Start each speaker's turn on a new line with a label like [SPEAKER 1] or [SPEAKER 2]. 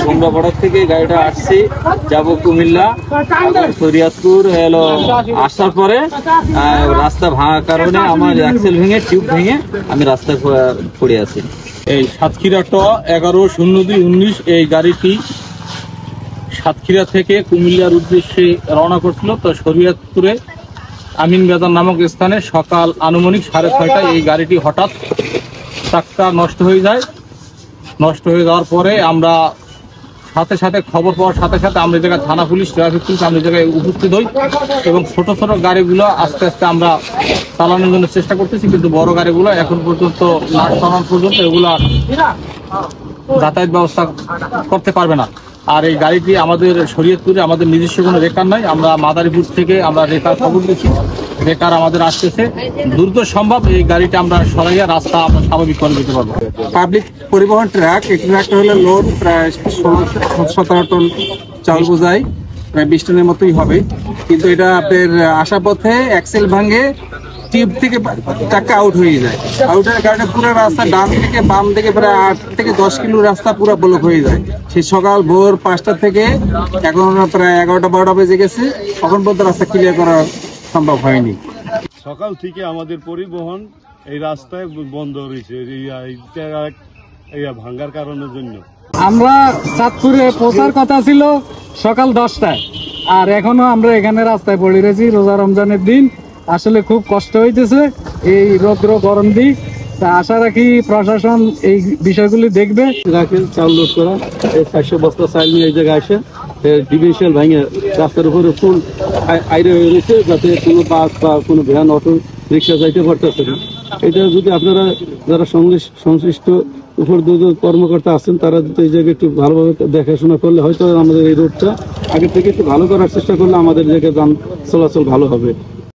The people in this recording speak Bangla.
[SPEAKER 1] গঙ্গাপাড়া থেকে গাড়িটা আসছি, যাব কুমিল্লা, শরিয়াতপুর এলো। আসার পরে রাস্তা ভাঙার কারণে আমার অ্যাক্সেল ভেঙে টিউব ভেঙে আমি রাস্তায় পড়ে আছি।
[SPEAKER 2] এই সাতক্ষীরা ট 11-02-19 এই গাড়িটি সাতক্ষীরা থেকে কুমিল্লার উদ্দেশ্যে রওনা করছিল। তো শরিয়াতপুরে আমিন বাজার নামক স্থানে সকাল আনুমানিক 6:30টায় এই গাড়িটি হঠাৎ চাক্কা নষ্ট হয়ে যায়। নষ্ট হয়ে যাওয়ার পরে আমরা সাথে সাথে খবর পাওয়ার সাথে সাথে আমরা জায়গায় থানা পুলিশ, ট্রাফিক পুলিশ আমরা জায়গায় উপস্থিত হই এবং ছোট ছোট গাড়িগুলো আস্তে আস্তে আমরা চালানোর জন্য চেষ্টা করতেছি, কিন্তু বড় গাড়িগুলো এখন পর্যন্ত না সরানো পর্যন্ত এগুলা যাতায়াত ব্যবস্থা করতে পারবে না। আর এই গাড়িটি আমাদের শরীয়তপুরে আমাদের নিজস্ব কোনো রেকার নাই, আমরা মাদারীপুর থেকে আমরা রেকার খবর দিচ্ছি, রেকার আমাদের আসতেছে। দ্রুত সম্ভব এই গাড়িটা আমরা সরাইয়া রাস্তা আমরা স্বাভাবিক করে দিতে পারবো।
[SPEAKER 3] পাবলিক পরিবহন ট্রাক, এই ট্রাকটা হলো লোড প্রায় 16-17 টন চাউল বোঝাই, প্রায় 20 টনের মতোই হবে। কিন্তু এটা আপনার আসার পথে অ্যাক্সেল ভাঙে টিউব থেকে চাক্কা আউট হয়ে যায়। আউটের কারণে পুরো রাস্তা ডান থেকে বাম থেকে প্রায় 8 থেকে 10 কিলো রাস্তা পুরো ব্লক হয়ে যায়। সেই সকাল ভোর 5টা থেকে এখন প্রায় 11টা-12টা বেজে গেছে, তখন পর্যন্ত রাস্তা ক্লিয়ার করা সম্ভব হয়নি।
[SPEAKER 4] সকাল থেকে আমাদের পরিবহন এই রাস্তায় বন্ধ রয়েছে এই ভাঙ্গার কারণের জন্য।
[SPEAKER 5] আমরা চাঁদপুরে পৌঁছার কথা ছিল সকাল 10টায়, আর এখনো আমরা এখানে রাস্তায় পড়ে রয়েছি। রোজা রমজানের দিন, আসলে খুব কষ্ট হইতেছে এই রৌদ্র গরম দিন। তা আশা রাখি প্রশাসন এই বিষয়গুলি দেখবে।
[SPEAKER 3] চাউল লোড করা 400 বস্তা চাল নিয়ে এই জায়গায় আসে ডিভিশনাল ভাঙে রাস্তার উপরে ফুল আইরে হয়ে রয়েছে, যাতে কোনো বাস বা কোনো ভ্যান, অটো রিক্সা যাইতে পারতেছে না। এটা যদি আপনারা যারা সংশ্লিষ্ট উপর কর্মকর্তা আছেন তারা যদি এই জায়গায় একটু ভালোভাবে দেখাশোনা করলে হয়তো আমাদের এই রোডটা আগে থেকে একটু ভালো করার চেষ্টা করলে আমাদের জায়গায় যান চলাচল ভালো হবে।